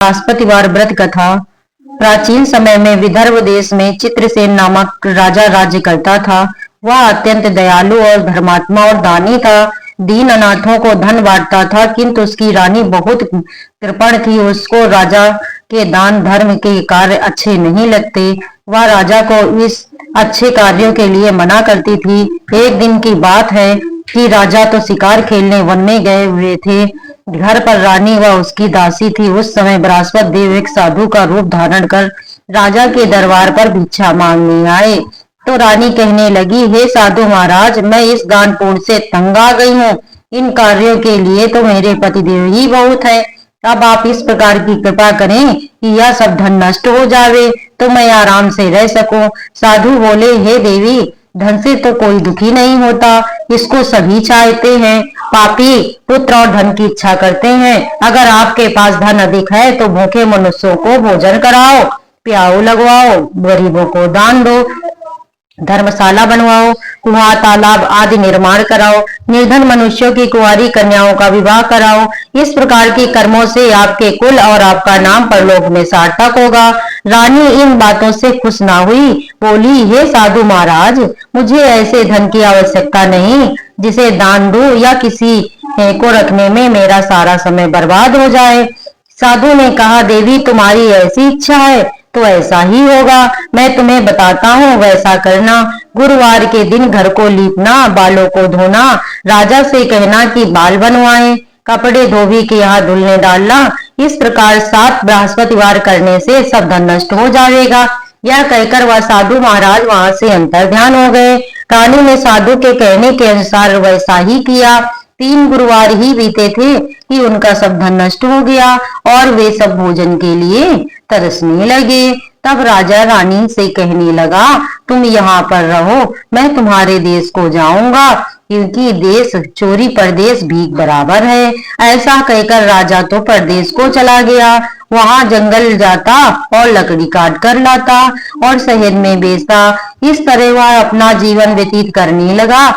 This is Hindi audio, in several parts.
बृहस्पतिवार व्रत कथा। प्राचीन समय में विदर्भ देश में चित्रसेन नामक राजा राज्य करता था। वह अत्यंत दयालु और धर्मात्मा और दानी था। दीन अनाथों को धन बांटता था, किंतु उसकी रानी बहुत कृपण थी। उसको राजा के दान धर्म के कार्य अच्छे नहीं लगते। वह राजा को इस अच्छे कार्यों के लिए मना करती थी। एक दिन की बात है कि राजा तो शिकार खेलने वन में गए हुए थे। घर पर रानी व उसकी दासी थी। उस समय बृहस्पति देव एक साधु का रूप धारण कर राजा के दरबार पर भिक्षा मांगने आए। तो रानी कहने लगी, हे साधु महाराज, मैं इस दान पुण्य से तंग आ गई हूँ। इन कार्यों के लिए तो मेरे पतिदेव ही बहुत है। अब आप इस प्रकार की कृपा करें कि यह सब धन नष्ट हो जावे, तो मैं आराम से रह सकूं। साधु बोले, हे देवी, धन से तो कोई दुखी नहीं होता, इसको सभी चाहते हैं। पापी पुत्र और धन की इच्छा करते हैं। अगर आपके पास धन अधिक है तो भूखे मनुष्यों को भोजन कराओ, प्याऊ लगवाओ, गरीबों को दान दो, धर्मशाला बनवाओ, कुआं तालाब आदि निर्माण कराओ, निर्धन मनुष्यों की कुंवारी कन्याओं का विवाह कराओ। इस प्रकार के कर्मों से आपके कुल और आपका नाम परलोक में सार्थक होगा। रानी इन बातों से खुश ना हुई, बोली, हे साधु महाराज, मुझे ऐसे धन की आवश्यकता नहीं जिसे दान दूं या किसी को रखने में मेरा सारा समय बर्बाद हो जाए। साधु ने कहा, देवी, तुम्हारी ऐसी इच्छा है तो ऐसा ही होगा। मैं तुम्हें बताता हूँ, वैसा करना। गुरुवार के दिन घर को लीपना, बालों को धोना, राजा से कहना कि बाल बनवाएं, कपड़े धोबी के यहाँ धुलने डालना। इस प्रकार 7 बृहस्पतिवार करने से सब धन नष्ट हो जाएगा। यह कहकर वह साधु महाराज वहां से अंतर ध्यान हो गए। रानी ने साधु के कहने के अनुसार वैसा ही किया। 3 गुरुवार ही बीते थे कि उनका सब धन नष्ट हो गया और वे सब भोजन के लिए तरसने लगे। तब राजा रानी से कहने लगा, तुम यहाँ पर रहो, मैं तुम्हारे देश को जाऊंगा, क्योंकि देश चोरी परदेश भीख बराबर है। ऐसा कहकर राजा तो परदेश को चला गया। वहां जंगल जाता और लकड़ी काट कर लाता और शहर में बेचता। इस तरह वह अपना जीवन व्यतीत करने लगा।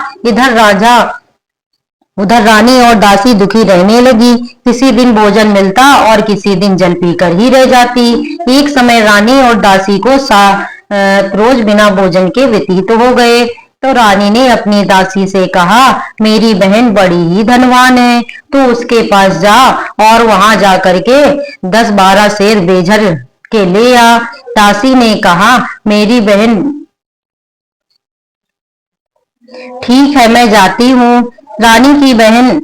उधर रानी और दासी दुखी रहने लगी। किसी दिन भोजन मिलता और किसी दिन जल पीकर ही रह जाती। एक समय रानी और दासी को 7 रोज बिना भोजन के व्यतीत हो गए। तो रानी ने अपनी दासी से कहा, मेरी बहन बड़ी ही धनवान है, तो उसके पास जा और वहां जा करके 10-12 शेर बेझर के ले आ। दासी ने कहा, मेरी बहन, ठीक है, मैं जाती हूँ। रानी की बहन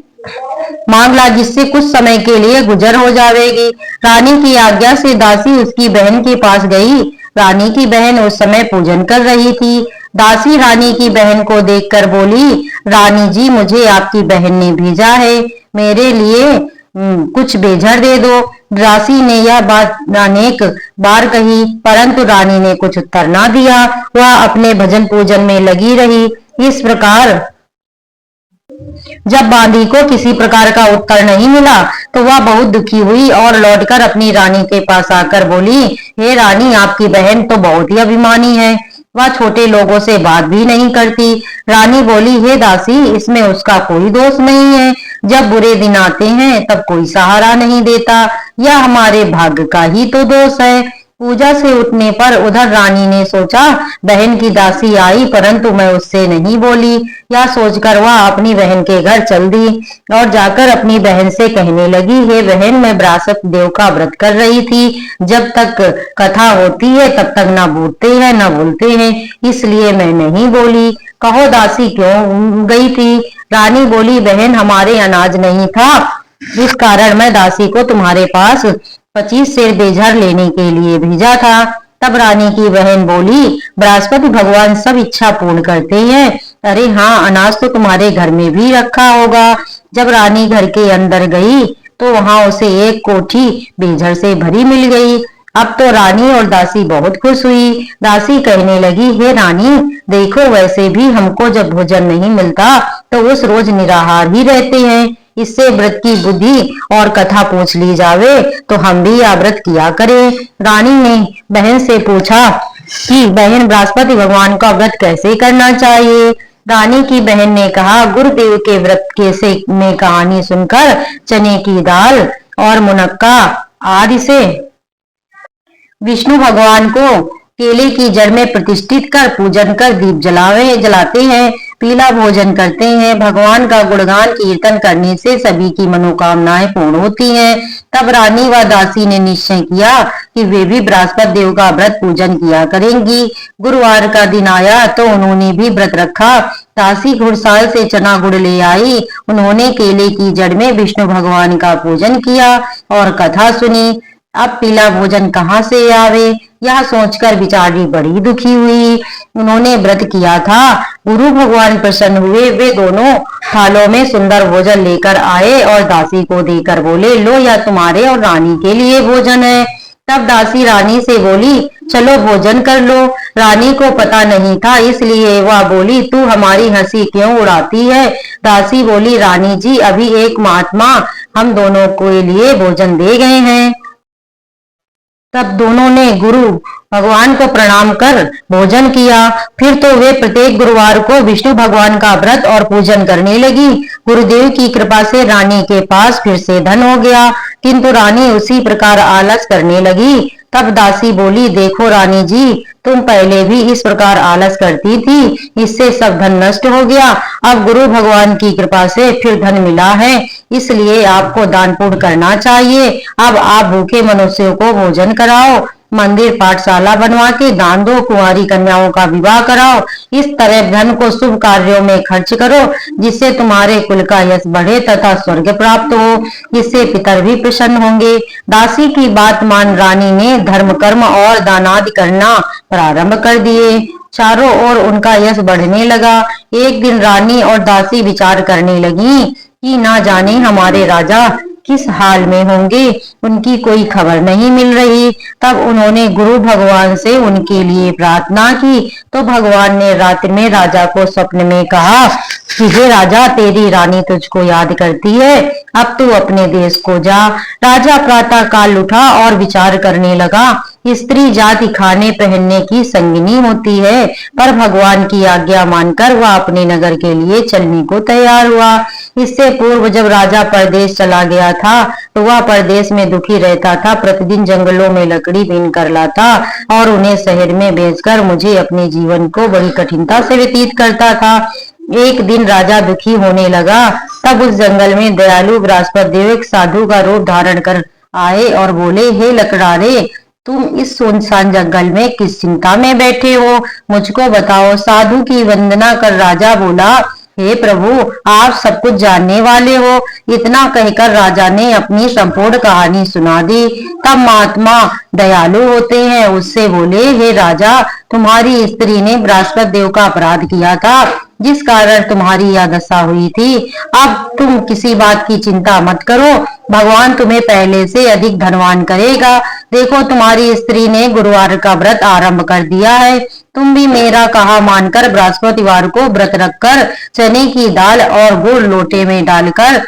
मांग ला, जिससे कुछ समय के लिए गुजर हो जाएगी। रानी की आज्ञा से दासी उसकी बहन के पास गई। रानी की बहन उस समय पूजन कर रही थी। दासी रानी की बहन को देखकर बोली, रानी जी, मुझे आपकी बहन ने भेजा है, मेरे लिए कुछ बेझर दे दो। दासी ने यह बात अनेक बार कही, परंतु रानी ने कुछ उत्तर ना दिया। वह अपने भजन पूजन में लगी रही। इस प्रकार जब बांदी को किसी प्रकार का उत्तर नहीं मिला तो वह बहुत दुखी हुई और लौटकर अपनी रानी के पास आकर बोली, हे रानी, आपकी बहन तो बहुत ही अभिमानी है, वह छोटे लोगों से बात भी नहीं करती। रानी बोली, हे दासी, इसमें उसका कोई दोष नहीं है। जब बुरे दिन आते हैं तब कोई सहारा नहीं देता, यह हमारे भाग्य का ही तो दोष है। पूजा से उठने पर उधर रानी ने सोचा, बहन की दासी आई, परंतु मैं उससे नहीं बोली। यह सोचकर वह अपनी बहन के घर चल दी और जाकर अपनी बहन से कहने लगी, हे बहन, मैं बृहस्पति देव का व्रत कर रही थी। जब तक कथा होती है तब तक न बूटते हैं न बोलते हैं, इसलिए मैं नहीं बोली। कहो दासी क्यों गई थी? रानी बोली, बहन, हमारे अनाज नहीं था, जिस कारण मैं दासी को तुम्हारे पास 25 शेर बेझर लेने के लिए भेजा था। तब रानी की बहन बोली, बृहस्पति भगवान सब इच्छा पूर्ण करते हैं। अरे हाँ, अनाज तो तुम्हारे घर में भी रखा होगा। जब रानी घर के अंदर गई तो वहां उसे एक कोठी बेझर से भरी मिल गई। अब तो रानी और दासी बहुत खुश हुई। दासी कहने लगी, हे रानी, देखो, वैसे भी हमको जब भोजन नहीं मिलता तो उस रोज निराहार ही रहते हैं। इससे व्रत की बुद्धि और कथा पूछ ली जावे तो हम भी यह व्रत किया करें। रानी ने बहन से पूछा कि बहन, बृहस्पति भगवान का व्रत कैसे करना चाहिए? रानी की बहन ने कहा, गुरुदेव के व्रत के से में कहानी सुनकर चने की दाल और मुनक्का आदि से विष्णु भगवान को केले की जड़ में प्रतिष्ठित कर पूजन कर दीप जलाते हैं, पीला भोजन करते हैं। भगवान का गुणगान कीर्तन करने से सभी की मनोकामनाएं पूर्ण होती हैं। तब रानी व दासी ने निश्चय किया कि वे भी बृहस्पति देव का व्रत पूजन किया करेंगी। गुरुवार का दिन आया तो उन्होंने भी व्रत रखा। दासी घुड़साल से चना गुड़ ले आई। उन्होंने केले की जड़ में विष्णु भगवान का पूजन किया और कथा सुनी। अब पीला भोजन कहाँ से आवे, यह सोचकर बिचारी बड़ी दुखी हुई। उन्होंने व्रत किया था। गुरु भगवान प्रसन्न हुए। वे दोनों थालों में सुंदर भोजन लेकर आए और दासी को देकर बोले, लो यह तुम्हारे और रानी के लिए भोजन है। तब दासी रानी से बोली, चलो भोजन कर लो। रानी को पता नहीं था, इसलिए वह बोली, तू हमारी हंसी क्यों उड़ाती है। दासी बोली, रानी जी, अभी एक महात्मा हम दोनों के लिए भोजन दे गए हैं। तब दोनों ने गुरु भगवान को प्रणाम कर भोजन किया। फिर तो वे प्रत्येक गुरुवार को विष्णु भगवान का व्रत और पूजन करने लगी। गुरुदेव की कृपा से रानी के पास फिर से धन हो गया, किंतु रानी उसी प्रकार आलस करने लगी। तब दासी बोली, देखो रानी जी, तुम पहले भी इस प्रकार आलस करती थी, इससे सब धन नष्ट हो गया। अब गुरु भगवान की कृपा से फिर धन मिला है, इसलिए आपको दान पुण्य करना चाहिए। अब आप भूखे मनुष्यों को भोजन कराओ, मंदिर पाठशाला बनवा के दान दो, कुंवारी कन्याओं का विवाह कराओ। इस तरह धन को शुभ कार्यों में खर्च करो, जिससे तुम्हारे कुल का यश बढ़े तथा स्वर्ग प्राप्त हो, जिससे पितर भी प्रसन्न होंगे। दासी की बात मान रानी ने धर्म कर्म और दानादि करना प्रारंभ कर दिए। चारों ओर उनका यश बढ़ने लगा। एक दिन रानी और दासी विचार करने लगी कि ना जाने हमारे राजा किस हाल में होंगे, उनकी कोई खबर नहीं मिल रही। तब उन्होंने गुरु भगवान से उनके लिए प्रार्थना की, तो भगवान ने रात्रि में राजा को स्वप्न में कहा कि हे राजा, तेरी रानी तुझको याद करती है, अब तू अपने देश को जा। राजा प्रातः काल उठा और विचार करने लगा। स्त्री जाति खाने पहनने की संगिनी होती है, पर भगवान की आज्ञा मानकर वह अपने नगर के लिए चलने को तैयार हुआ। इससे पूर्व जब राजा परदेश चला गया था तो वह परदेश में दुखी रहता था। प्रतिदिन जंगलों में लकड़ी बीन कर लाता और उन्हें शहर में बेचकर मुझे अपने जीवन को बड़ी कठिनता से व्यतीत करता था। एक दिन राजा दुखी होने लगा। तब उस जंगल में दयालु बृहस्पति देव एक साधु का रूप धारण कर आए और बोले, हे लकड़ारे, तुम इस सुनसान जंगल में किस चिंता में बैठे हो, मुझको बताओ। साधु की वंदना कर राजा बोला, हे प्रभु, आप सब कुछ जानने वाले हो। इतना कहकर राजा ने अपनी संपूर्ण कहानी सुना दी। तब महात्मा दयालु होते हैं, उससे बोले, हे राजा, तुम्हारी स्त्री ने बृहस्पति देव का अपराध किया था, जिस कारण तुम्हारी यह दशा हुई थी। अब तुम किसी बात की चिंता मत करो, भगवान तुम्हें पहले से अधिक धनवान करेगा। देखो, तुम्हारी स्त्री ने गुरुवार का व्रत आरंभ कर दिया है। तुम भी मेरा कहा मानकर बृहस्पतिवार को व्रत रखकर चने की दाल और गुड़ लोटे में डालकर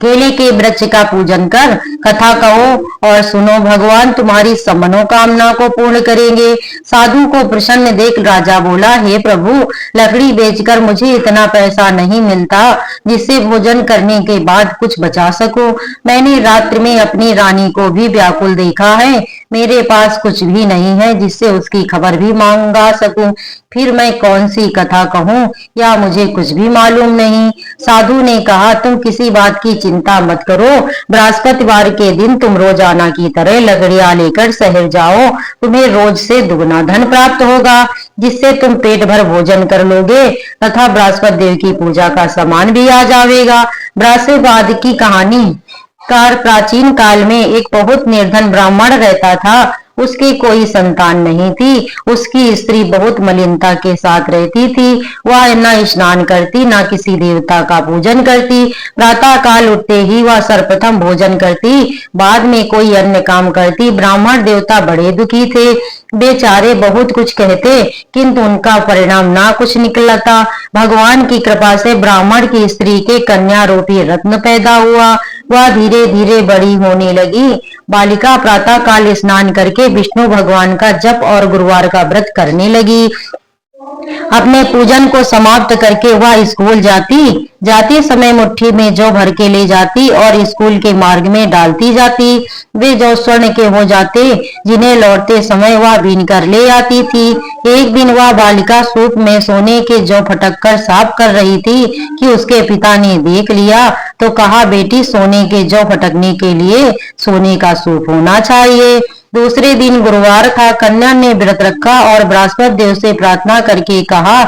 केले के वृक्ष का पूजन कर कथा कहो और सुनो, भगवान तुम्हारी सब मनोकामना को पूर्ण करेंगे। साधु को प्रसन्न देख राजा बोला, हे प्रभु, लकड़ी बेचकर मुझे इतना पैसा नहीं मिलता जिससे भोजन करने के बाद कुछ बचा सको। मैंने रात्रि में अपनी रानी को भी व्याकुल देखा है, मेरे पास कुछ भी नहीं है जिससे उसकी खबर भी मांगा सकूं। फिर मैं कौन सी कथा कहूं, या मुझे कुछ भी मालूम नहीं। साधु ने कहा, तुम किसी बात की चिंता मत करो, बृहस्पतिवार के दिन तुम रोजाना की तरह लकड़ियां लेकर शहर जाओ, तुम्हें रोज से दुगना धन प्राप्त होगा, जिससे तुम पेट भर भोजन कर लोगे तथा बृहस्पति देव की पूजा का सामान भी आ जाएगा। बृहस्पतिवार की कहानी कार प्राचीन काल में एक बहुत निर्धन ब्राह्मण रहता था। उसकी कोई संतान नहीं थी। उसकी स्त्री बहुत मलिनता के साथ रहती थी। वह न स्नान करती, न किसी देवता का पूजन करती। प्रातः काल उठते ही वह सर्वप्रथम भोजन करती, बाद में कोई अन्य काम करती। ब्राह्मण देवता बड़े दुखी थे। बेचारे बहुत कुछ कहते, किंतु उनका परिणाम ना कुछ निकलता। भगवान की कृपा से ब्राह्मण की स्त्री के कन्या रूपी रत्न पैदा हुआ। वह धीरे धीरे बड़ी होने लगी। बालिका प्रातः काल स्नान करके विष्णु भगवान का जप और गुरुवार का व्रत करने लगी। अपने पूजन को समाप्त करके वह स्कूल जाती समय मुट्ठी में जौ भर के ले जाती और स्कूल के मार्ग में डालती जाती। वे जौ स्वर्ण के हो जाते, जिन्हें लौटते समय वह बीन कर ले आती थी। एक दिन वह बालिका सूप में सोने के जौ फटक कर साफ कर रही थी कि उसके पिता ने देख लिया तो कहा, बेटी, सोने के जौ फटकने के लिए सोने का सूप होना चाहिए। दूसरे दिन गुरुवार था। कन्या ने व्रत रखा और बृहस्पति देव से प्रार्थना करके कहा,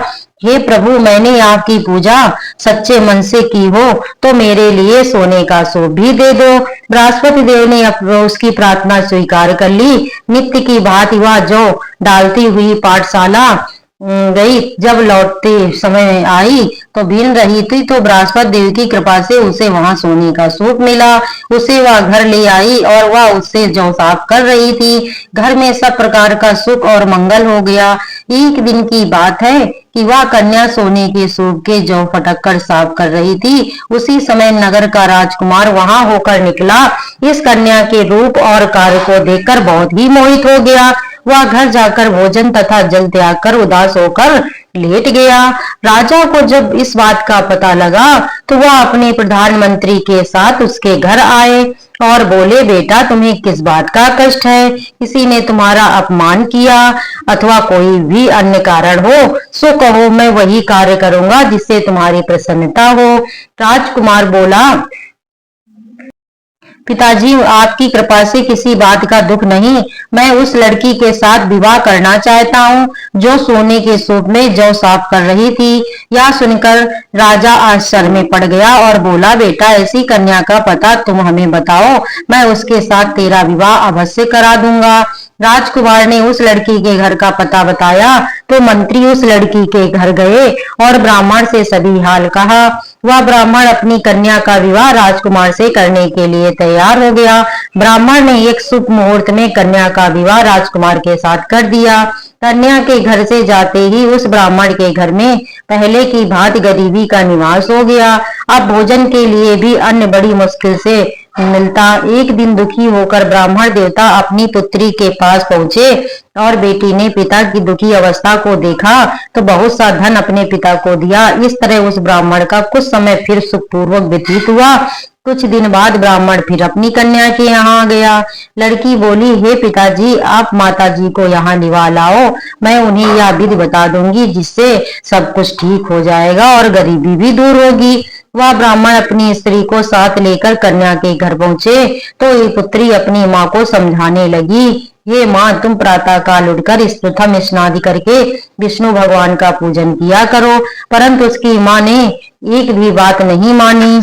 हे प्रभु, मैंने आपकी पूजा सच्चे मन से की हो तो मेरे लिए सोने का सूप भी दे दो। बृहस्पति देव ने उसकी प्रार्थना स्वीकार कर ली। नित्य की भांति वह जौ डालती हुई पाठशाला गई। जब लौटते समय आई तो भीन रही थी तो बृहस्पति देव की कृपा से उसे वहां सोने का सूप मिला। उसे वह घर ले आई और वह उससे जौ साफ कर रही थी। घर में सब प्रकार का सुख और मंगल हो गया। एक दिन की बात है कि वह कन्या सोने के सूप के जौ फटक कर साफ कर रही थी। उसी समय नगर का राजकुमार वहां होकर निकला। इस कन्या के रूप और कार्य को देखकर बहुत ही मोहित हो गया। वह घर जाकर भोजन तथा जल त्याग कर उदास होकर लेट गया। राजा को जब इस बात का पता लगा तो वह अपने प्रधानमंत्री के साथ उसके घर आए और बोले, बेटा, तुम्हें किस बात का कष्ट है? किसी ने तुम्हारा अपमान किया अथवा कोई भी अन्य कारण हो सो कहो, मैं वही कार्य करूंगा जिससे तुम्हारी प्रसन्नता हो। राजकुमार बोला, पिताजी, आपकी कृपा से किसी बात का दुख नहीं। मैं उस लड़की के साथ विवाह करना चाहता हूँ जो सोने के सूप में जौ साफ कर रही थी। यह सुनकर राजा आश्चर्य में पड़ गया और बोला, बेटा, ऐसी कन्या का पता तुम हमें बताओ, मैं उसके साथ तेरा विवाह अवश्य करा दूंगा। राजकुमार ने उस लड़की के घर का पता बताया तो मंत्री उस लड़की के घर गए और ब्राह्मण से सभी हाल कहा। वह ब्राह्मण अपनी कन्या का विवाह राजकुमार से करने के लिए तैयार हो गया। ब्राह्मण ने एक शुभ मुहूर्त में कन्या का विवाह राजकुमार के साथ कर दिया। कन्या के घर से जाते ही उस ब्राह्मण के घर में पहले की भांति गरीबी का निवास हो गया। अब भोजन के लिए भी अन्न बड़ी मुश्किल से मिलता। एक दिन दुखी होकर ब्राह्मण देवता अपनी पुत्री के पास पहुंचे और बेटी ने पिता की दुखी अवस्था को देखा तो बहुत सा धन अपने पिता को दिया। इस तरह उस ब्राह्मण का कुछ समय फिर सुखपूर्वक व्यतीत हुआ। कुछ दिन बाद ब्राह्मण फिर अपनी कन्या के यहाँ गया। लड़की बोली, हे पिताजी, आप माताजी को यहाँ लिवा लाओ, मैं उन्हें यह विधि बता दूंगी जिससे सब कुछ ठीक हो जाएगा और गरीबी भी दूर होगी। वह ब्राह्मण अपनी स्त्री को साथ लेकर कन्या के घर पहुंचे तो ये पुत्री अपनी माँ को समझाने लगी, ये माँ, तुम प्रातः काल उठकर इस प्रथम स्नान करके विष्णु भगवान का पूजन किया करो। परंतु उसकी माँ ने एक भी बात नहीं मानी।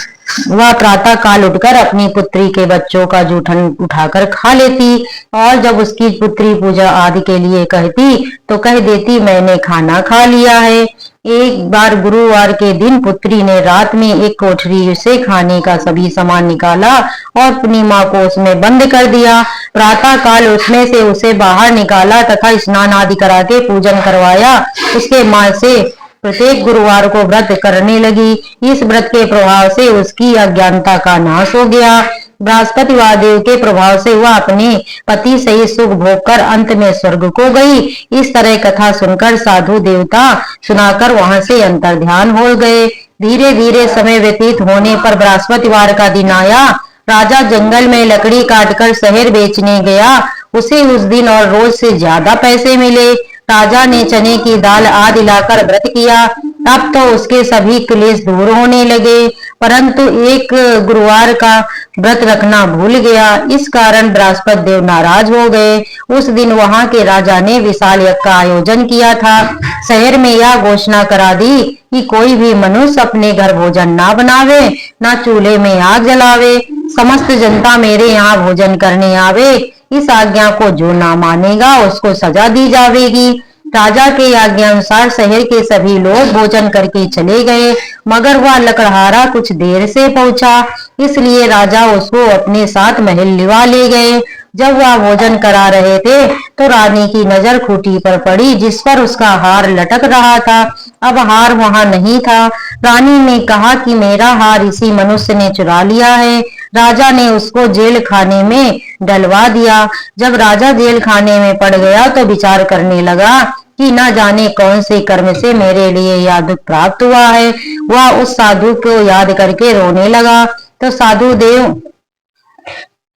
वह प्रातः काल उठकर अपनी पुत्री के बच्चों का जूठन उठाकर खा लेती और जब उसकी पुत्री पूजा आदि के लिए कहती तो कह देती, मैंने खाना खा लिया है। एक बार गुरुवार के दिन पुत्री ने रात में एक कोठरी से खाने का सभी सामान निकाला और अपनी माँ को उसमें बंद कर दिया। प्रातः काल उसमें से उसे बाहर निकाला तथा स्नान आदि करा के पूजन करवाया। उसके माँ से प्रत्येक गुरुवार को व्रत करने लगी। इस व्रत के प्रभाव से उसकी अज्ञानता का नाश हो गया। बृहस्पति देव के प्रभाव से वह अपने पति से सुख भोग कर अंत में स्वर्ग को गई। इस तरह कथा सुनकर साधु देवता सुनाकर वहां से अंतर ध्यान हो गए। धीरे धीरे समय व्यतीत होने पर बृहस्पतिवार का दिन आया। राजा जंगल में लकड़ी काटकर शहर बेचने गया। उसे उस दिन और रोज से ज्यादा पैसे मिले। राजा ने चने की दाल आदि लाकर व्रत किया। अब तो उसके सभी क्लेश दूर होने लगे, परंतु एक गुरुवार का व्रत रखना भूल गया। इस कारण बृहस्पति देव नाराज हो गए। उस दिन वहां के राजा ने विशाल यज्ञ का आयोजन किया था। शहर में यह घोषणा करा दी कि कोई भी मनुष्य अपने घर भोजन ना बनावे, ना चूल्हे में आग जलावे। समस्त जनता मेरे यहाँ भोजन करने आवे। इस आज्ञा को जो ना मानेगा उसको सजा दी जाएगी। राजा के आज्ञा अनुसार शहर के सभी लोग भोजन करके चले गए, मगर वह लकड़हारा कुछ देर से पहुंचा, इसलिए राजा उसको अपने साथ महल लिवा ले गए। जब वह भोजन करा रहे थे तो रानी की नजर खूंटी पर पड़ी जिस पर उसका हार लटक रहा था। अब हार वहां नहीं था। रानी ने कहा कि मेरा हार इसी मनुष्य ने चुरा लिया है। राजा ने उसको जेल खाने में डलवा दिया। जब राजा जेल खाने में पड़ गया तो विचार करने लगा कि न जाने कौन से कर्म से मेरे लिए यह दुख प्राप्त हुआ है। वह उस साधु को याद करके रोने लगा। तो साधु देव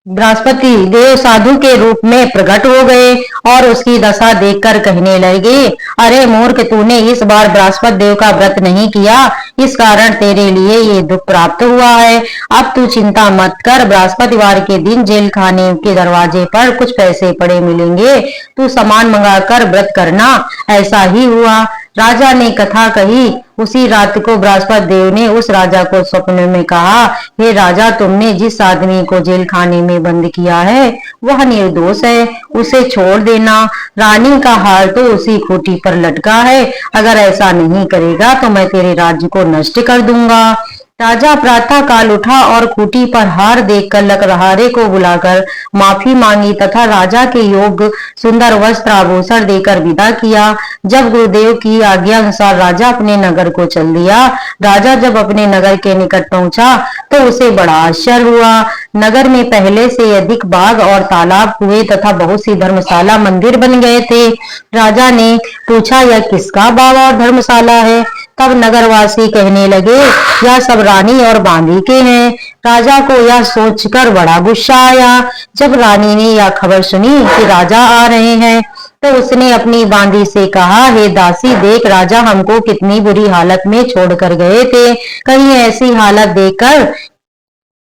बृहस्पति देव साधु के रूप में प्रकट हो गए और उसकी दशा देखकर कहने लगे, अरे मूर्ख, तूने इस बार बृहस्पति देव का व्रत नहीं किया, इस कारण तेरे लिए ये दुख प्राप्त हुआ है। अब तू चिंता मत कर, बृहस्पतिवार के दिन जेल खाने के दरवाजे पर कुछ पैसे पड़े मिलेंगे, तू सामान मंगाकर व्रत करना। ऐसा ही हुआ। राजा ने कथा कही। उसी रात को बृहस्पति देव ने उस राजा को स्वप्न में कहा, हे राजा, तुमने जिस आदमी को जेल खाने में बंद किया है वह निर्दोष है, उसे छोड़ देना। रानी का हार तो उसी खूंटी पर लटका है, अगर ऐसा नहीं करेगा तो मैं तेरे राज्य को नष्ट कर दूंगा। राजा प्रातः काल उठा और खूंटी पर हार देखकर लकड़हारे को बुलाकर माफी मांगी तथा राजा के योग सुंदर वस्त्र आभूषण देकर विदा किया। जब गुरुदेव की आज्ञा अनुसार राजा अपने नगर को चल दिया। राजा जब अपने नगर के निकट पहुंचा तो उसे बड़ा आश्चर्य हुआ। नगर में पहले से अधिक बाग और तालाब हुए तथा बहुत सी धर्मशाला मंदिर बन गए थे। राजा ने पूछा, यह किसका बाग और धर्मशाला है? तब नगरवासी कहने लगे, यह सब रानी और बांदी के हैं। राजा को यह सोचकर बड़ा गुस्सा आया। जब रानी ने यह खबर सुनी कि राजा आ रहे हैं तो उसने अपनी बांदी से कहा, हे दासी, देख राजा हमको कितनी बुरी हालत में छोड़कर गए थे, कहीं ऐसी हालत देखकर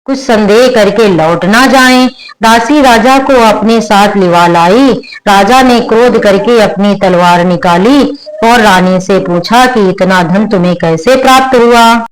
कुछ संदेह करके लौट ना जाएं। दासी राजा को अपने साथ लिवा लाई। राजा ने क्रोध करके अपनी तलवार निकाली और रानी से पूछा कि इतना धन तुम्हें कैसे प्राप्त हुआ?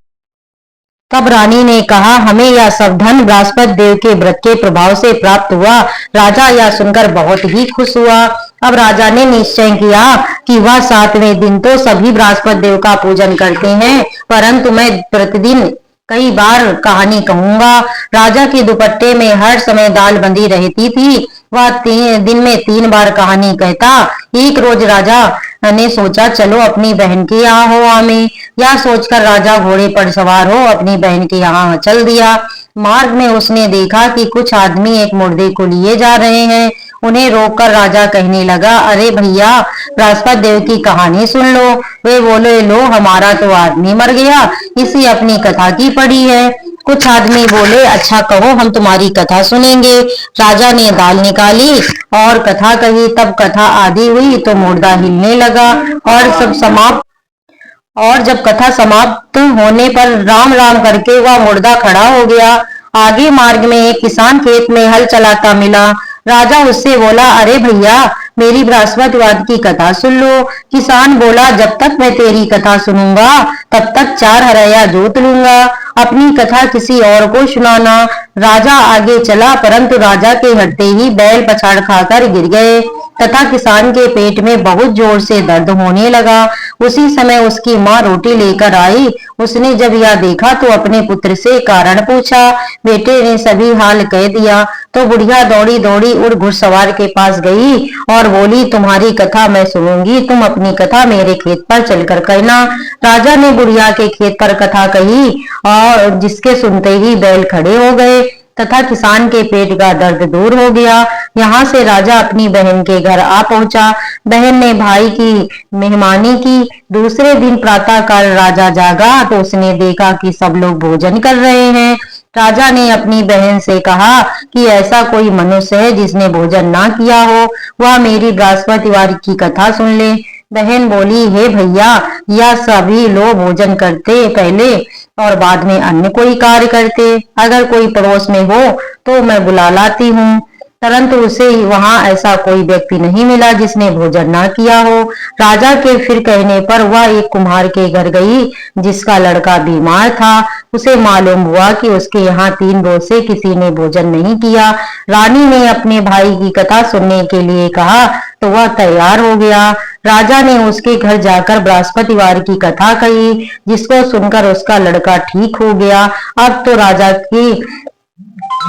तब रानी ने कहा, हमें यह सब धन बृहस्पति देव के व्रत के प्रभाव से प्राप्त हुआ। राजा यह सुनकर बहुत ही खुश हुआ। अब राजा ने निश्चय किया कि वह 7वें दिन तो सभी बृहस्पति देव का पूजन करते हैं, परंतु मैं प्रतिदिन कई बार कहानी कहूंगा। राजा के दुपट्टे में हर समय दाल बंधी रहती थी। वह दिन में 3 बार कहानी कहता। एक रोज राजा ने सोचा, चलो अपनी बहन के यहाँ हो आमे। यह सोचकर राजा घोड़े पर सवार हो अपनी बहन के यहाँ चल दिया। मार्ग में उसने देखा कि कुछ आदमी एक मुर्दे को लिए जा रहे हैं। उन्हें रोककर राजा कहने लगा, अरे भैया, बृहस्पति देव की कहानी सुन लो। वे बोले, लो, हमारा तो आदमी मर गया, इसी अपनी कथा की पड़ी है। कुछ आदमी बोले, अच्छा कहो, हम तुम्हारी कथा सुनेंगे। राजा ने दाल निकाली और कथा कही। तब कथा आधी हुई तो मुर्दा हिलने लगा और जब कथा समाप्त होने पर राम राम करके वह मुर्दा खड़ा हो गया। आगे मार्ग में एक किसान खेत में हल चलाता मिला। राजा उससे बोला, अरे भैया, मेरी बृहस्पतिवाद की कथा सुन लो। किसान बोला, जब तक मैं तेरी कथा सुनूंगा तब तक 4 हरया जोत लूंगा, अपनी कथा किसी और को सुनाना। राजा आगे चला, परंतु राजा के हटते ही बैल पछाड़ खाकर गिर गए तथा किसान के पेट में बहुत जोर से दर्द होने लगा। उसी समय उसकी माँ रोटी लेकर आई। उसने जब यह देखा तो अपने पुत्र से कारण पूछा। बेटे ने सभी हाल कह दिया तो बुढ़िया दौड़ी दौड़ी उड़ घुड़सवार के पास गई और बोली, तुम्हारी कथा मैं सुनूंगी, तुम अपनी कथा मेरे खेत पर चलकर कहना। राजा ने बुढ़िया के खेत पर कथा कही और जिसके सुनते ही बैल खड़े हो गए तथा किसान के पेट का दर्द दूर हो गया। यहाँ से राजा अपनी बहन के घर आ पहुंचा। बहन ने भाई की मेहमानी की। दूसरे दिन प्रातः काल राजा जागा तो उसने देखा कि सब लोग भोजन कर रहे हैं। राजा ने अपनी बहन से कहा कि ऐसा कोई मनुष्य है जिसने भोजन ना किया हो, वह मेरी बृहस्पतिवार की कथा सुन ले। बहन बोली, हे भैया, यह सभी लोग भोजन करते पहले और बाद में अन्य कोई कार्य करते। अगर कोई पड़ोस में हो तो मैं बुला लाती हूँ, परंतु उसे वहां ऐसा कोई व्यक्ति नहीं मिला जिसने भोजन ना किया हो। राजा के फिर कहने पर वह एक कुम्हार के घर गई जिसका लड़का बीमार था। उसे मालूम हुआ कि उसके यहाँ 3 रोज से किसी ने भोजन नहीं किया। रानी ने अपने भाई की कथा सुनने के लिए कहा तो वह तैयार हो गया। राजा ने उसके घर जाकर बृहस्पतिवार की कथा कही, जिसको सुनकर उसका लड़का ठीक हो गया। अब तो राजा की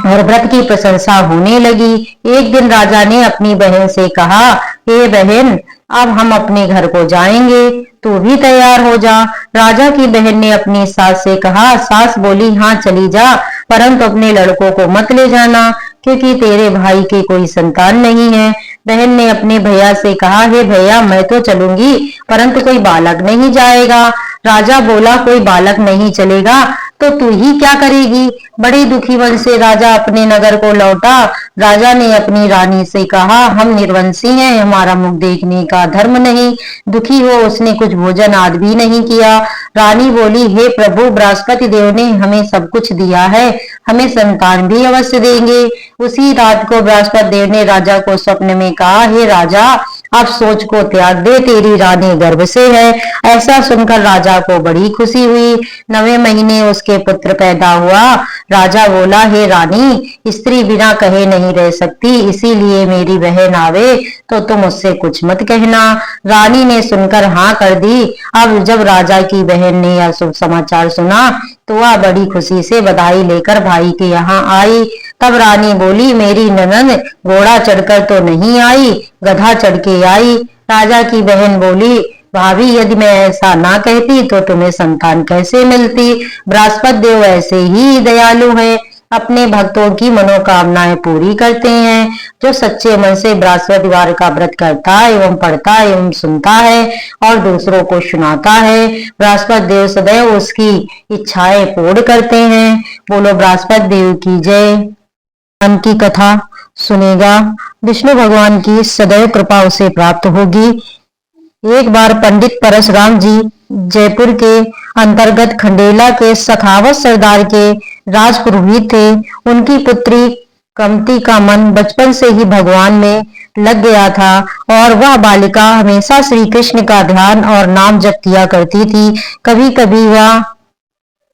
और व्रत की प्रशंसा होने लगी। एक दिन राजा ने अपनी बहन से कहा, हे बहन, अब हम अपने घर को जाएंगे, तू भी तैयार हो जा। राजा की बहन ने अपनी सास से कहा। सास बोली, हाँ चली जा, परंतु अपने लड़कों को मत ले जाना, क्योंकि तेरे भाई के कोई संतान नहीं है। बहन ने अपने भैया से कहा, हे भैया, मैं तो चलूंगी, परंतु कोई बालक नहीं जाएगा। राजा बोला, कोई बालक नहीं चलेगा तो तू ही क्या करेगी। बड़े दुखी मन से राजा अपने नगर को लौटा। राजा ने अपनी रानी से कहा, हम निर्वंशी हैं, हमारा मुख देखने का धर्म नहीं। दुखी हो उसने कुछ भोजन आदि भी नहीं किया। रानी बोली, हे प्रभु, बृहस्पति देव ने हमें सब कुछ दिया है, हमें संतान भी अवश्य देंगे। उसी रात को बृहस्पति देव ने राजा को स्वप्न में कहा, हे राजा, अब सोच को त्याग दे, तेरी रानी गर्भ से है। ऐसा सुनकर राजा को बड़ी खुशी हुई। 9वें महीने उसके पुत्र पैदा हुआ। राजा बोला, हे रानी, स्त्री बिना कहे नहीं रह सकती, इसीलिए मेरी बहन आवे तो तुम उससे कुछ मत कहना। रानी ने सुनकर हाँ कर दी। अब जब राजा की बहन ने यह शुभ समाचार सुना तो वह बड़ी खुशी से बधाई लेकर भाई के यहाँ आई। तब रानी बोली, मेरी ननद घोड़ा चढ़कर तो नहीं आई, गधा चढ़ के आई। राजा की बहन बोली, भाभी, यदि मैं ऐसा ना कहती तो तुम्हें संतान कैसे मिलती। बृहस्पति देव ऐसे ही दयालु हैं, अपने भक्तों की मनोकामनाएं पूरी करते हैं। जो सच्चे मन से बृहस्पतिवार का व्रत करता एवं पढ़ता एवं सुनता है और दूसरों को सुनाता है, बृहस्पति देव सदैव उसकी इच्छाएं पूर्ण करते हैं। बोलो बृहस्पति देव की जय। भगवान की कथा सुनेगा, विष्णु भगवान की सदैव कृपा उसे प्राप्त होगी। एक बार पंडित परशुराम जी जयपुर के अंतर्गत खंडेला के सखावत सरदार के राजपुरोहित थे। उनकी पुत्री कमती का मन बचपन से ही भगवान में लग गया था और वह बालिका हमेशा श्री कृष्ण का ध्यान और नाम जप किया करती थी। कभी कभी वह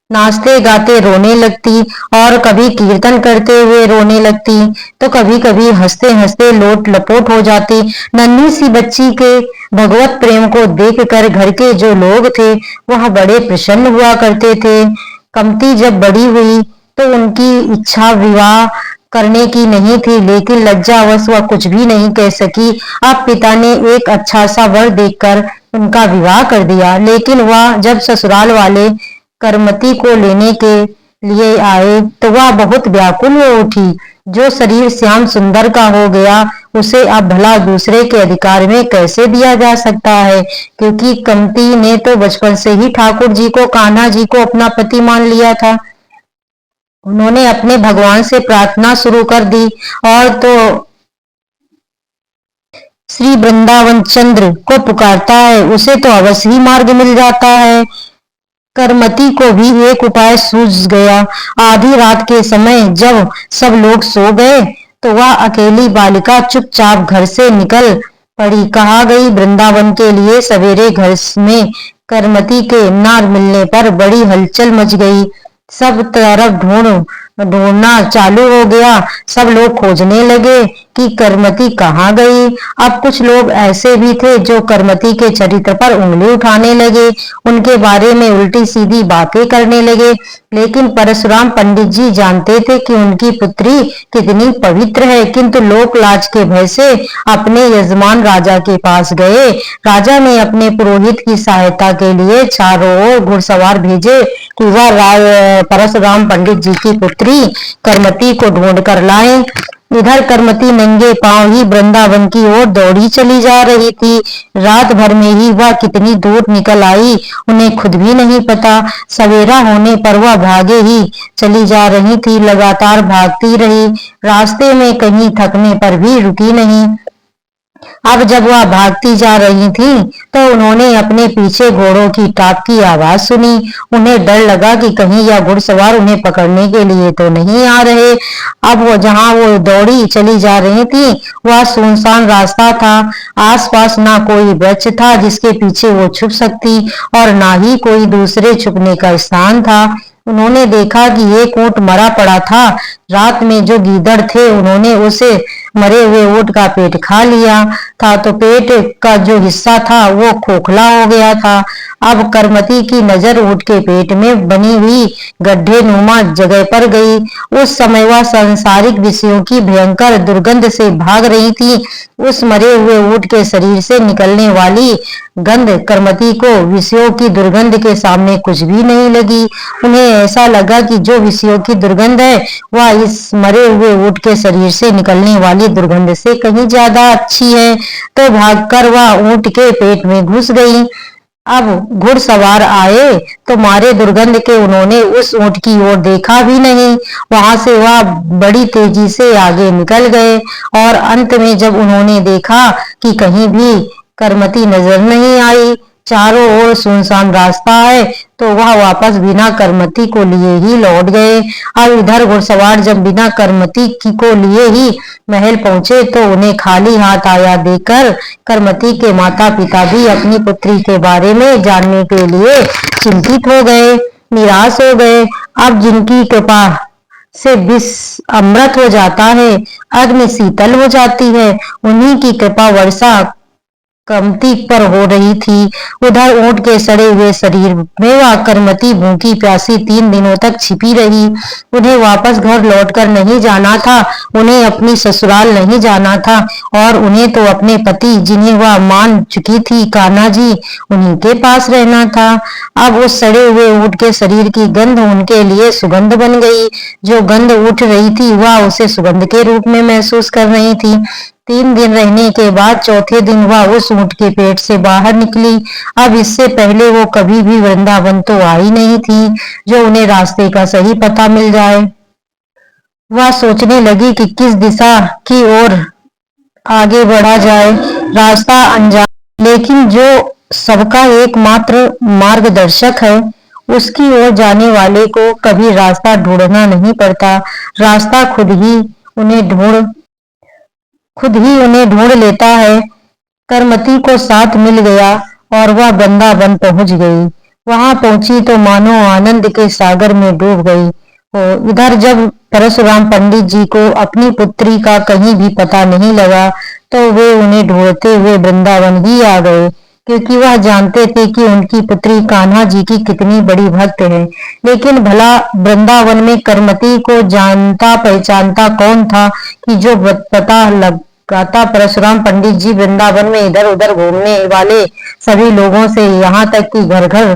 नाचते गाते रोने लगती और कभी कीर्तन करते हुए रोने लगती, तो कभी कभी हंसते हंसते लोट लपोट हो जाती। नन्ही सी बच्ची के भगवत प्रेम को देखकर घर के जो लोग थे वह बड़े प्रसन्न हुआ करते थे। कमती जब बड़ी हुई तो उनकी इच्छा विवाह करने की नहीं थी, लेकिन लज्जावश वह कुछ भी नहीं कह सकी। अब पिता ने एक अच्छा सा वर देखकर उनका विवाह कर दिया, लेकिन वह जब ससुराल वाले करमती को लेने के लिए आए तो वह बहुत व्याकुल हो उठी। जो शरीर श्याम सुंदर का हो गया उसे अब भला दूसरे के अधिकार में कैसे दिया जा सकता है, क्योंकि कमती ने तो बचपन से ही ठाकुर जी को, कान्हा जी को अपना पति मान लिया था। उन्होंने अपने भगवान से प्रार्थना शुरू कर दी और तो श्री वृंदावन चंद्र को पुकारता है, उसे तो अवश्य ही मार्ग मिल जाता है। करमती को भी एक उपाय सूझ गया। आधी रात के समय जब सब लोग सो गए तो वह अकेली बालिका चुपचाप घर से निकल पड़ी। कहा गई, वृंदावन के लिए सवेरे घर में करमती के न मिलने पर बड़ी हलचल मच गई। सब तरफ ढूंढना चालू हो गया। सब लोग खोजने लगे कि करमती कहाँ गई। अब कुछ लोग ऐसे भी थे जो करमती के चरित्र पर उंगली उठाने लगे, उनके बारे में उल्टी सीधी बातें करने लगे। लेकिन परशुराम पंडित जी जानते थे कि उनकी पुत्री कितनी पवित्र है, किंतु लोक लाज के भय से अपने यजमान राजा के पास गए। राजा ने अपने पुरोहित की सहायता के लिए चारों ओर घुड़सवार भेजे कि वह परशुराम पंडित जी की पुत्री करमती को ढूंढ कर लाए। इधर करमती नंगे पांव ही वृंदावन की ओर दौड़ी चली जा रही थी। रात भर में ही वह कितनी दूर निकल आई उन्हें खुद भी नहीं पता। सवेरा होने पर वह भागे ही चली जा रही थी, लगातार भागती रही, रास्ते में कहीं थकने पर भी रुकी नहीं। अब जब वह भागती जा रही थी तो उन्होंने अपने पीछे घोड़ों की टाप की आवाज सुनी। उन्हें डर लगा कि कहीं यह घुड़सवार उन्हें पकड़ने के लिए तो नहीं आ रहे। अब वो जहां वो दौड़ी चली जा रही थी वह सुनसान रास्ता था। आसपास ना कोई वृक्ष था जिसके पीछे वो छुप सकती और ना ही कोई दूसरे छुपने का स्थान था। उन्होंने देखा कि एक ऊंट मरा पड़ा था। रात में जो गीदड़ थे उन्होंने उसे मरे हुए ऊँट का पेट खा लिया था, तो पेट का जो हिस्सा था वो खोखला हो गया था। अब करमती की नजर ऊँट के पेट में बनी हुई गड्ढे नुमा जगह पर गई। उस समय वह सांसारिक विषयों की भयंकर दुर्गंध से भाग रही थी। उस मरे हुए ऊँट के शरीर से निकलने वाली गंध करमती को विषयों की दुर्गंध के सामने कुछ भी नहीं लगी। उन्हें ऐसा लगा कि जो विषयों की दुर्गंध है वह इस मरे हुए ऊँट के शरीर से निकलने वाली दुर्गंध से कहीं ज्यादा अच्छी है। तो भागकर वह ऊँट के पेट में घुस गई। अब घुड़सवार आए तो मारे दुर्गंध के उन्होंने उस ऊँट की ओर देखा भी नहीं। वहां से वह बड़ी तेजी से आगे निकल गए और अंत में जब उन्होंने देखा कि कहीं भी करमती नजर नहीं आई, चारों ओर सुनसान रास्ता है, तो वह वापस बिना करमती को लिए ही लौट गए। अब इधर घुड़सवार जब बिना करमती को लिए ही महल पहुंचे तो उन्हें खाली हाथ आया देखकर करमती के माता पिता भी अपनी पुत्री के बारे में जानने के लिए चिंतित हो गए, निराश हो गए। अब जिनकी कृपा से विष अमृत हो जाता है, अग्नि शीतल हो जाती है, उन्हीं की कृपा वर्षा करमती पर हो रही थी। उधर ऊँट के सड़े हुए शरीर में वह करमती भूखी प्यासी 3 दिनों तक छिपी रही। उन्हें वापस घर लौटकर नहीं जाना था, उन्हें अपनी ससुराल नहीं जाना था और उन्हें तो अपने पति जिन्हें वह मान चुकी थी कान्हा जी, उन्हीं के पास रहना था। अब उस सड़े हुए ऊँट के शरीर की गंध उनके लिए सुगंध बन गई। जो गंध उठ रही थी वह उसे सुगंध के रूप में महसूस कर रही थी। 3 दिन रहने के बाद चौथे दिन वह उस ऊँट के पेट से बाहर निकली। अब इससे पहले वो कभी भी वृंदावन तो आई नहीं थी जो उन्हें रास्ते का सही पता मिल जाए। वह सोचने लगी कि किस दिशा की ओर आगे बढ़ा जाए। रास्ता अनजान, लेकिन जो सबका एकमात्र मार्गदर्शक है, उसकी ओर जाने वाले को कभी रास्ता ढूंढना नहीं पड़ता। रास्ता खुद ही उन्हें ढूंढ लेता है। करमती को साथ मिल गया और वह वृंदावन पहुंच गई। वहां पहुंची तो मानो आनंद के सागर में डूब गई हो। इधर जब परशुराम पंडित जी को अपनी पुत्री का कहीं भी पता नहीं लगा तो वे उन्हें ढूंढते हुए वृंदावन ही आ गए, क्योंकि वह जानते थे कि उनकी पुत्री कान्हा जी की कितनी बड़ी भक्त है। लेकिन भला वृंदावन में करमती को जानता पहचानता कौन था कि जो पता लगाता। परशुराम पंडित जी वृंदावन में इधर उधर घूमने वाले सभी लोगों से, यहाँ तक कि घर घर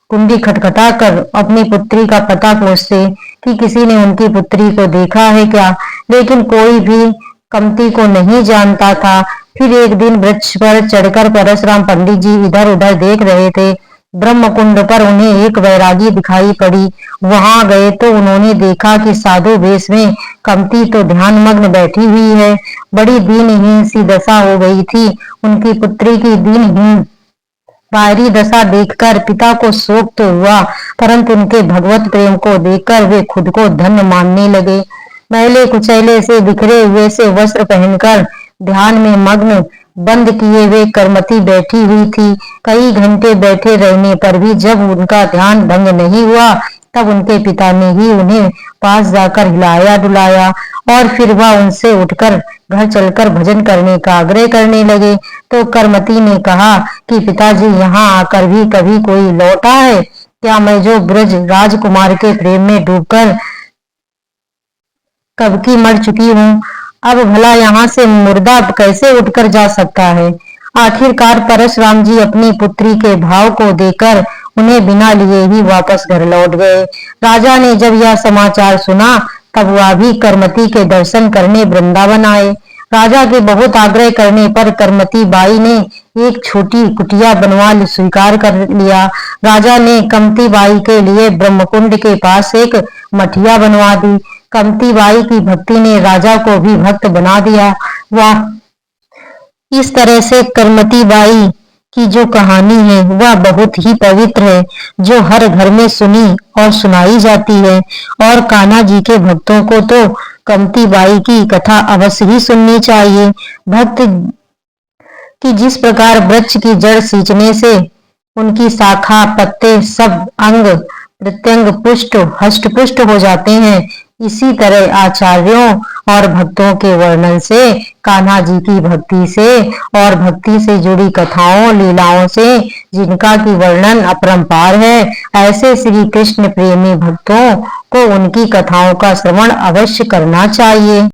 कुंडी खटखटा कर अपनी पुत्री का पता पूछते कि किसी ने उनकी पुत्री को देखा है क्या, लेकिन कोई भी करमती को नहीं जानता था। फिर एक दिन वृक्ष पर चढ़कर परशुराम पंडित जी इधर उधर देख रहे थे। ब्रह्मकुंड पर उन्हें एक वैरागी दिखाई पड़ी। वहां गए तो उन्होंने देखा कि साधु वेश में करमती तो ध्यान मग्न बैठी हुई है। बड़ी दीनहीन सी दशा हो गई थी। उनकी पुत्री की दीनहीन बाहरी दशा देखकर पिता को शोक तो हुआ, परंतु उनके भगवत प्रेम को देखकर वे खुद को धन्य मानने लगे। मैले कुचैले से बिखरे हुए से वस्त्र पहनकर ध्यान में मग्न बंद किए वे करमती बैठी हुई थी। कई घंटे बैठे रहने पर भी जब उनका ध्यान भंग नहीं हुआ, तब उनके पिता ने ही उन्हें पास जाकर हिलाया डुलाया और फिर वह उनसे उठकर घर चलकर भजन करने का आग्रह करने लगे। तो करमती ने कहा कि पिताजी, यहाँ आकर भी कभी कोई लौटा है क्या? मैं जो ब्रज राजकुमार के प्रेम में डूबकर कब की मर चुकी हूँ, अब भला यहाँ से मुर्दा कैसे उठकर जा सकता है? आखिरकार परशुराम जी अपनी पुत्री के भाव को देखकर उन्हें बिना लिए ही वापस घर लौट गए। राजा ने जब यह समाचार सुना तब वह भी करमती के दर्शन करने वृंदावन आए। राजा के बहुत आग्रह करने पर करमती बाई ने एक छोटी कुटिया बनवा स्वीकार कर लिया। राजा ने करमती बाई के लिए ब्रह्मकुंड के पास एक मठिया बनवा दी। करमती बाई की भक्ति ने राजा को भी भक्त बना दिया। वह इस तरह से करमती बाई की जो कहानी है वह बहुत ही पवित्र है, जो हर घर में सुनी और सुनाई जाती है। और कान्हा जी के भक्तों को तो करमती बाई की कथा अवश्य ही सुननी चाहिए। भक्त कि जिस प्रकार वृक्ष की जड़ सींचने से उनकी शाखा पत्ते सब अंग प्रत्यंग पुष्ट हष्ट पुष्ट हो जाते हैं, इसी तरह आचार्यों और भक्तों के वर्णन से, कान्हा जी की भक्ति से और भक्ति से जुड़ी कथाओं लीलाओं से, जिनका की वर्णन अपरंपार है, ऐसे श्री कृष्ण प्रेमी भक्तों को उनकी कथाओं का श्रवण अवश्य करना चाहिए।